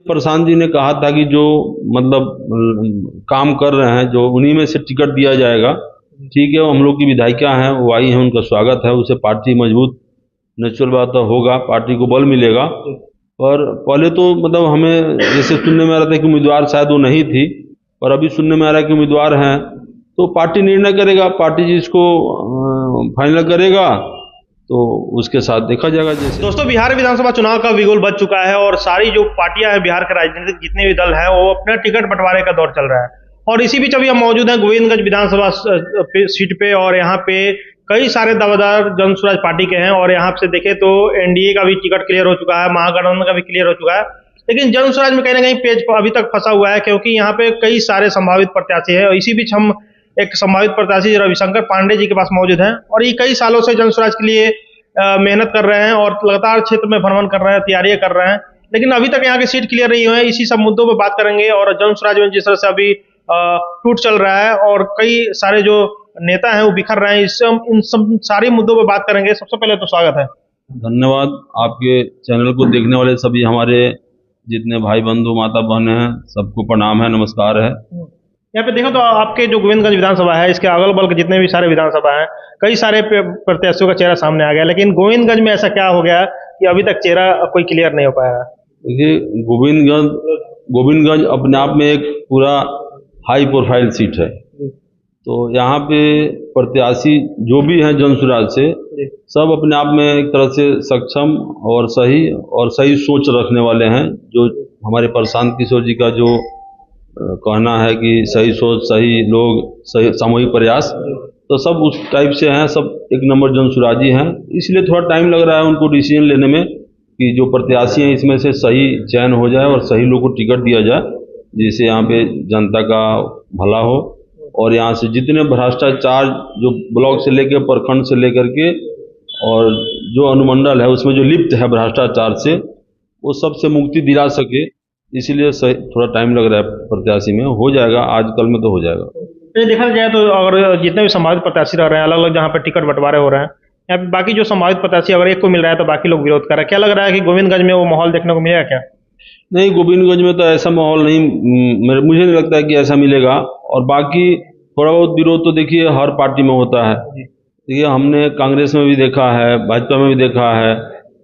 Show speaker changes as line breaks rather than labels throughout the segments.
प्रशांत जी ने कहा था कि जो मतलब काम कर रहे हैं जो उन्हीं में से टिकट दिया जाएगा। ठीक है, वो हम लोग की विधायिका हैं, वो आई हैं, उनका स्वागत है। उसे पार्टी मजबूत नेचुरल बात है होगा, पार्टी को बल मिलेगा। और पहले तो मतलब हमें जैसे सुनने में आ रहा था कि उम्मीदवार शायद वो नहीं थी, और अभी सुनने में आ रहा है कि उम्मीदवार हैं। तो पार्टी निर्णय करेगा, पार्टी जिसको फाइनल करेगा तो उसके साथ देखा जाएगा। जैसे
दोस्तों, बिहार विधानसभा चुनाव का बिगुल बज चुका है और सारी जो पार्टियां हैं बिहार के राजनीतिक जितने भी दल हैं वो अपने टिकट बंटवारे का दौर चल रहा है। और इसी बीच अभी हम मौजूद हैं गोविंदगंज विधानसभा सीट पे, और यहाँ पे कई सारे दावेदार जन स्वराज पार्टी के हैं। और यहाँ से देखें तो एनडीए का भी टिकट क्लियर हो चुका है, महागठबंधन का भी क्लियर हो चुका है, लेकिन जन स्वराज में कहीं ना कहीं पेज अभी तक फंसा हुआ है, क्योंकि यहाँ पे कई सारे संभावित प्रत्याशी है। और इसी बीच हम एक संभावित प्रत्याशी रविशंकर पांडे जी के पास मौजूद हैं, और ये कई सालों से जन स्वराज के लिए मेहनत कर रहे हैं और लगातार क्षेत्र में भ्रमण कर रहे हैं, तैयारियां कर रहे हैं, लेकिन अभी तक यहाँ की सीट क्लियर नहीं हुई है। इसी सब मुद्दों पर बात करेंगे। और जन स्वराज में जिस तरह से अभी टूट चल रहा है और कई सारे जो नेता हैं वो बिखर रहे हैं, इन सब सारे मुद्दों पर बात करेंगे। सबसे पहले तो स्वागत है।
धन्यवाद। आपके चैनल को देखने वाले सभी हमारे जितने भाई बंधु माता बहन हैं, सबको प्रणाम है, नमस्कार है।
यहाँ पे देखो तो आपके जो गोविंदगंज विधानसभा है, इसके अगल बगल के जितने भी सारे विधानसभा हैं, कई सारे प्रत्याशियों का चेहरा सामने आ गया, लेकिन गोविंदगंज में ऐसा क्या हो गया कि अभी तक चेहरा कोई क्लियर नहीं हो पाया?
देखिए, गोविंदगंज अपने आप में एक पूरा हाई प्रोफाइल सीट है। तो यहाँ पे प्रत्याशी जो भी हैं जन स्वराज से, सब अपने आप में एक तरह से सक्षम और सही सोच रखने वाले हैं। जो हमारे प्रशांत किशोर जी का जो कहना है कि सही सोच, सही लोग, सही सामूहिक प्रयास, तो सब उस टाइप से हैं, सब एक नंबर जन स्वराजी हैं। इसलिए थोड़ा टाइम लग रहा है उनको डिसीजन लेने में कि जो प्रत्याशी हैं इसमें से सही चयन हो जाए और सही लोग को टिकट दिया जाए, जिससे यहाँ पे जनता का भला हो। और यहाँ से जितने भ्रष्टाचार जो ब्लॉक से लेकर प्रखंड से लेकर के और जो अनुमंडल है उसमें जो लिप्त है भ्रष्टाचार से, वो सबसे मुक्ति दिला सके, इसीलिए थोड़ा टाइम लग रहा है। प्रत्याशी में हो जाएगा, आज कल में तो हो जाएगा।
तो देखा जाए तो अगर जितने भी संभावित प्रत्याशी रह रहे हैं, अलग अलग जहाँ पे टिकट बंटवारे हो रहे हैं, या फिर बाकी जो संभावित प्रत्याशी अगर एक को मिल रहा है तो बाकी लोग विरोध कर रहे हैं, क्या लग रहा है कि गोविंदगंज में वो माहौल देखने को मिलेगा क्या?
नहीं, गोविंदगंज में तो ऐसा माहौल नहीं, मुझे नहीं लगता है कि ऐसा मिलेगा। और बाकी थोड़ा बहुत विरोध तो देखिए हर पार्टी में होता है। देखिए, हमने कांग्रेस में भी देखा है, भाजपा में भी देखा है,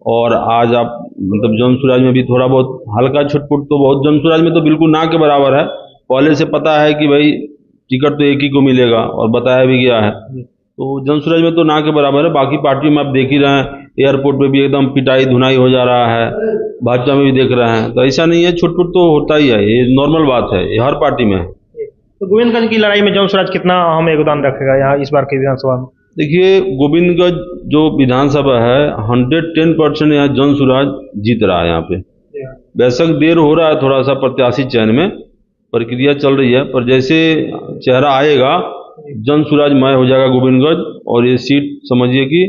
और आज आप मतलब जन स्वराज में भी थोड़ा बहुत हल्का छुटपुट तो बहुत, जन स्वराज में तो बिल्कुल ना के बराबर है। पहले से पता है कि भाई टिकट तो एक ही को मिलेगा और बताया भी गया है। तो जन स्वराज में तो ना के बराबर है। बाकी पार्टियों में आप देख ही रहे हैं, एयरपोर्ट पे भी एकदम पिटाई धुनाई हो जा रहा है, भाजपा में भी देख रहे हैं। तो ऐसा नहीं है, छुटपुट तो होता ही है, ये नॉर्मल बात है, ये हर पार्टी में है।
तो गोविंदगंज की लड़ाई में जन स्वराज कितना अहम योगदान रखेगा यहाँ इस बार की विधानसभा में?
देखिए, गोविंदगंज जो विधानसभा है 110% यहाँ जन स्वराज जीत रहा है। यहाँ पे बेशक देर हो रहा है थोड़ा सा प्रत्याशी चयन में, प्रक्रिया चल रही है, पर जैसे चेहरा आएगा जन स्वराज मय हो जाएगा गोविंदगंज। और ये सीट समझिए कि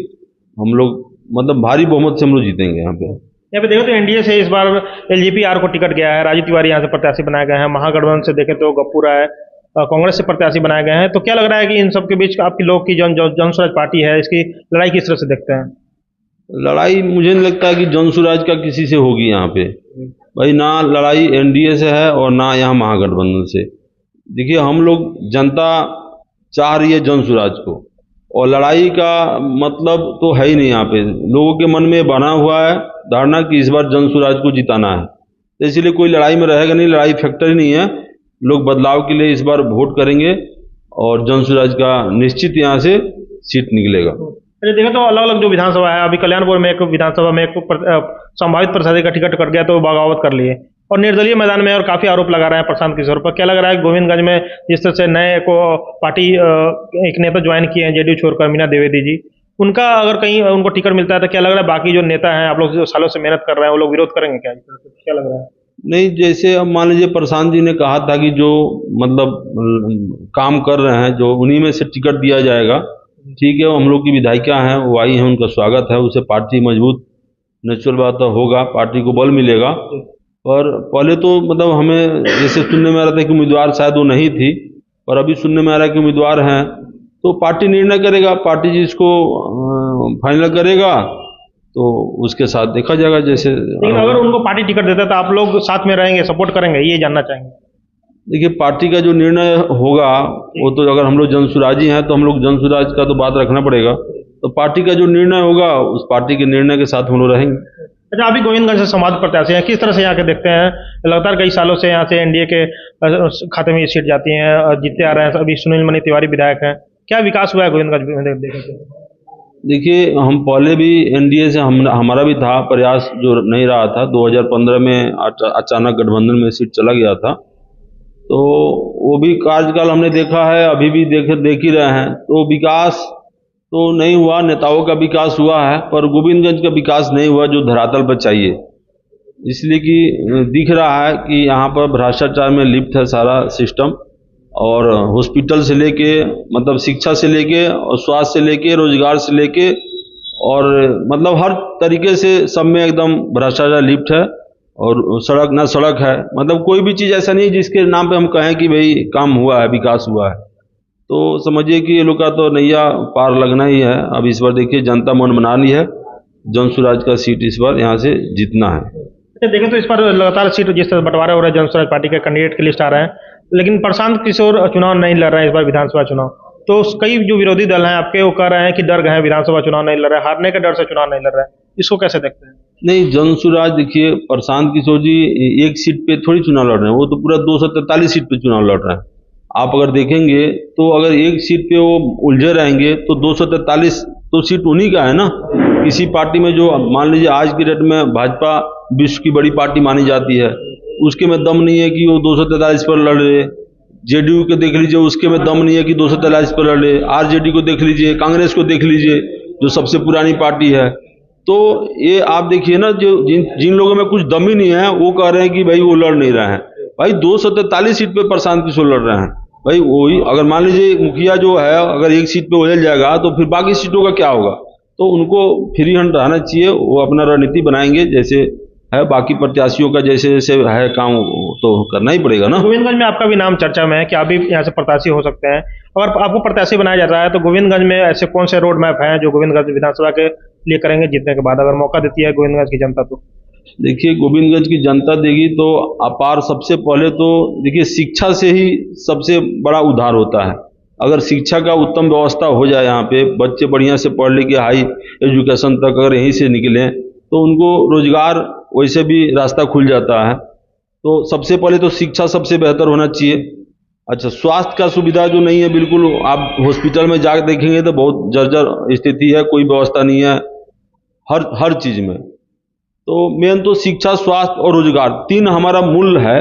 हम लोग मतलब भारी बहुमत से हम लोग जीतेंगे। यहाँ पे
देखो तो एनडीए से इस बार एलजेपी को टिकट गया है, राजू तिवारी यहाँ से प्रत्याशी बनाए गए हैं, महागठबंधन से देखें तो गप्पू राय कांग्रेस से प्रत्याशी बनाए गए हैं। तो क्या लग रहा है कि इन सब के बीच आपकी लोग की जन स्वराज पार्टी है, इसकी लड़ाई किस तरह से देखते हैं?
लड़ाई मुझे नहीं लगता है कि जन स्वराज का किसी से होगी यहाँ पे। भाई, ना लड़ाई एनडीए से है और ना यहाँ महागठबंधन से। देखिए, हम लोग, जनता चाह रही है जन स्वराज को, और लड़ाई का मतलब तो है ही नहीं। यहाँ पे लोगों के मन में बना हुआ है धारणा कि इस बार जन स्वराज को जिताना है, तो इसलिए कोई लड़ाई में रहेगा नहीं, लड़ाई फैक्टर ही नहीं है। लोग बदलाव के लिए इस बार वोट करेंगे और जन स्वराज का निश्चित यहाँ से सीट निकलेगा।
देखो तो अलग अलग जो विधानसभा है, अभी कल्याणपुर में एक विधानसभा में एक संभावित प्रत्याशी का टिकट कट गया तो बगावत कर लिए, और निर्दलीय मैदान में और काफी आरोप लगा रहे हैं प्रशांत किशोर पर। क्या लग रहा है गोविंदगंज में जिस तरह से नए को पार्टी एक नेता ज्वाइन किए हैं जेडीयू छोड़कर, मीना द्विवेदी जी, उनका अगर कहीं उनको टिकट मिलता है तो क्या लग रहा है बाकी जो नेता हैं, आप लोग जो सालों से मेहनत कर रहे हैं, वो लोग विरोध करेंगे क्या? क्या लग रहा है?
नहीं, जैसे अब मान लीजिए प्रशांत जी ने कहा था कि जो मतलब काम कर रहे हैं जो उन्हीं में से टिकट दिया जाएगा। ठीक है, वो हम लोग की विधायिका हैं, वो आई हैं, उनका स्वागत है। उसे पार्टी मजबूत नेचुरल बात है होगा, पार्टी को बल मिलेगा। और पहले तो मतलब हमें जैसे सुनने में आ रहा था कि उम्मीदवार शायद वो नहीं थी, और अभी सुनने में आ रहा है कि उम्मीदवार हैं। तो पार्टी निर्णय करेगा, पार्टी जिसको फाइनल करेगा तो उसके साथ देखा जाएगा जैसे।
लेकिन अगर उनको पार्टी टिकट देता है तो आप लोग साथ में रहेंगे, सपोर्ट करेंगे, ये जानना चाहेंगे।
देखिए, पार्टी का जो निर्णय होगा वो तो, अगर हम लोग जनसुराजी हैं तो हम लोग जनसुराज का तो बात रखना पड़ेगा। तो पार्टी का जो निर्णय होगा उस पार्टी के निर्णय के साथ हम लोग रहेंगे।
अच्छा, अभी गोविंदगंज से समाज प्रत्याशी हैं, किस तरह से यहाँ के देखते हैं? लगातार कई सालों से यहाँ से एनडीए के खाते में ये सीट जाती हैं और जीतते आ रहे हैं। अभी सुनील मनी तिवारी विधायक हैं, क्या विकास हुआ है गोविंदगंज में देखें तो?
देखिए, हम पहले भी एनडीए से हमारा भी था प्रयास, जो नहीं रहा था। 2015 में अचानक गठबंधन में सीट चला गया था, तो वो भी कार्यकाल हमने देखा है, अभी भी देख ही रहे हैं। तो विकास तो नहीं हुआ, नेताओं का विकास हुआ है, पर गोविंदगंज का विकास नहीं हुआ जो धरातल पर चाहिए। इसलिए कि दिख रहा है कि यहाँ पर भ्रष्टाचार में लिप्त है सारा सिस्टम, और हॉस्पिटल से लेके, मतलब शिक्षा से लेके, और स्वास्थ्य से लेके, रोजगार से लेके, और मतलब हर तरीके से सब में एकदम भ्रष्टाचार लिप्त है। और सड़क ना सड़क है, मतलब कोई भी चीज़ ऐसा नहीं जिसके नाम पे हम कहें कि भाई काम हुआ है, विकास हुआ है। तो समझिए कि ये लोग का तो नैया पार लगना ही है। अब इस बार देखिए, जनता मन बना ली है, जनसुराज का सीट इस बार यहाँ से जीतना है।
अच्छा, देखें तो इस पर लगातार सीट जिस तरह बंटवारा हो रहा है, जनसुराज पार्टी के कैंडिडेट की लिस्ट आ रहे हैं, लेकिन प्रशांत किशोर चुनाव नहीं लड़ रहे हैं इस बार विधानसभा चुनाव। तो कई जो विरोधी दल हैं आपके, वो कह रहे हैं कि डर गए हैं, विधानसभा चुनाव नहीं लड़ रहे हैं, हारने के डर से चुनाव नहीं लड़ रहे हैं। इसको कैसे देखते हैं?
नहीं, जनसुराज देखिए, प्रशांत किशोर जी एक सीट पे थोड़ी चुनाव लड़ रहे हैं, वो तो पूरा 243 सीट पे चुनाव लड़ रहे हैं। आप अगर देखेंगे तो अगर एक सीट पे वो उलझे रहेंगे तो 243 तो सीट उन्हीं का है ना। किसी पार्टी में जो, मान लीजिए आज की डेट में भाजपा विश्व की बड़ी पार्टी मानी जाती है, उसके में दम नहीं है कि वो 243 पर लड़ रहे। जेडीयू को देख लीजिए, उसके में दम नहीं है कि 243 पर लड़ रहे। आरजेडी को देख लीजिए, कांग्रेस को देख लीजिए, जो सबसे पुरानी पार्टी है। तो ये आप देखिए ना, जो जिन लोगों में कुछ दम ही नहीं है, वो कह रहे हैं कि भाई वो लड़ नहीं रहे हैं। भाई 243 सीट पे प्रशांत किशोर लड़ रहे हैं। भाई वही, अगर मान लीजिए मुखिया जो है अगर एक सीट पे उलझ जाएगा तो फिर बाकी सीटों का क्या होगा? तो उनको फ्री हैंड रहना चाहिए, वो अपना रणनीति बनाएंगे जैसे है, बाकी प्रत्याशियों का जैसे जैसे है काम, तो करना ही पड़ेगा ना।
गोविंदगंज में आपका भी नाम चर्चा में है कि आप भी यहाँ से प्रत्याशी हो सकते हैं। अगर आपको प्रत्याशी बनाया जा रहा है तो गोविंदगंज में ऐसे कौन से रोड मैप हैं जो गोविंदगंज विधानसभा के लिए करेंगे जीतने के बाद, अगर मौका देती है गोविंदगंज की जनता तो?
देखिए, गोविंदगंज की जनता देगी तो अपार। सबसे पहले तो देखिए, शिक्षा से ही सबसे बड़ा उद्धार होता है। अगर शिक्षा का उत्तम व्यवस्था हो जाए, यहाँ पे बच्चे बढ़िया से पढ़ लिख के हाई एजुकेशन तक अगर यहीं से निकलें तो उनको रोजगार वैसे भी रास्ता खुल जाता है। तो सबसे पहले तो शिक्षा सबसे बेहतर होना चाहिए। अच्छा, स्वास्थ्य का सुविधा जो नहीं है, बिल्कुल आप हॉस्पिटल में जाकर देखेंगे तो बहुत जर्जर स्थिति है, कोई व्यवस्था नहीं है हर चीज़ में। तो मेन तो शिक्षा, स्वास्थ्य और रोजगार, तीन हमारा मूल है,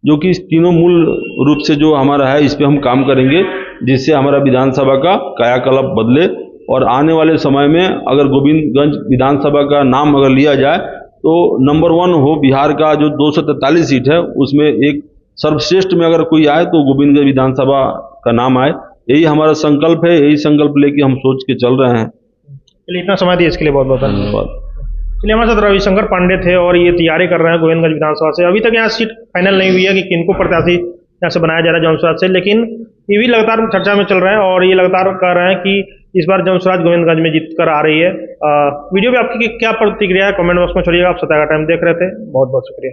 जो कि इस तीनों मूल रूप से जो हमारा है, इस पे हम काम करेंगे, जिससे हमारा विधानसभा का कायाकल्प बदले। और आने वाले समय में अगर गोविंदगंज विधानसभा का नाम अगर लिया जाए तो नंबर 1 हो बिहार का, जो 243 सीट है उसमें एक सर्वश्रेष्ठ में अगर कोई आए तो गोविंदगंज विधानसभा का नाम आए। यही हमारा संकल्प है, यही संकल्प लेके हम सोच के चल रहे हैं।
चलिए, इतना समय दिया इसके लिए बहुत बहुत
धन्यवाद।
चलिए, हमारे साथ रविशंकर पांडे थे और ये तैयारी कर रहे हैं गोविंदगंज विधानसभा से। अभी तक यहाँ सीट फाइनल नहीं हुई है कि किनको प्रत्याशी यहाँ से बनाया जा रहा है जनसुराज से, लेकिन ये भी लगातार चर्चा में चल रहे हैं और ये लगातार कह रहे हैं कि इस बार जनसुराज गोविंदगंज में जीत कर आ रही है। वीडियो में आपकी क्या प्रतिक्रिया है कमेंट बॉक्स में छोड़िएगा। आप सत्या का टाइम देख रहे थे, बहुत बहुत शुक्रिया।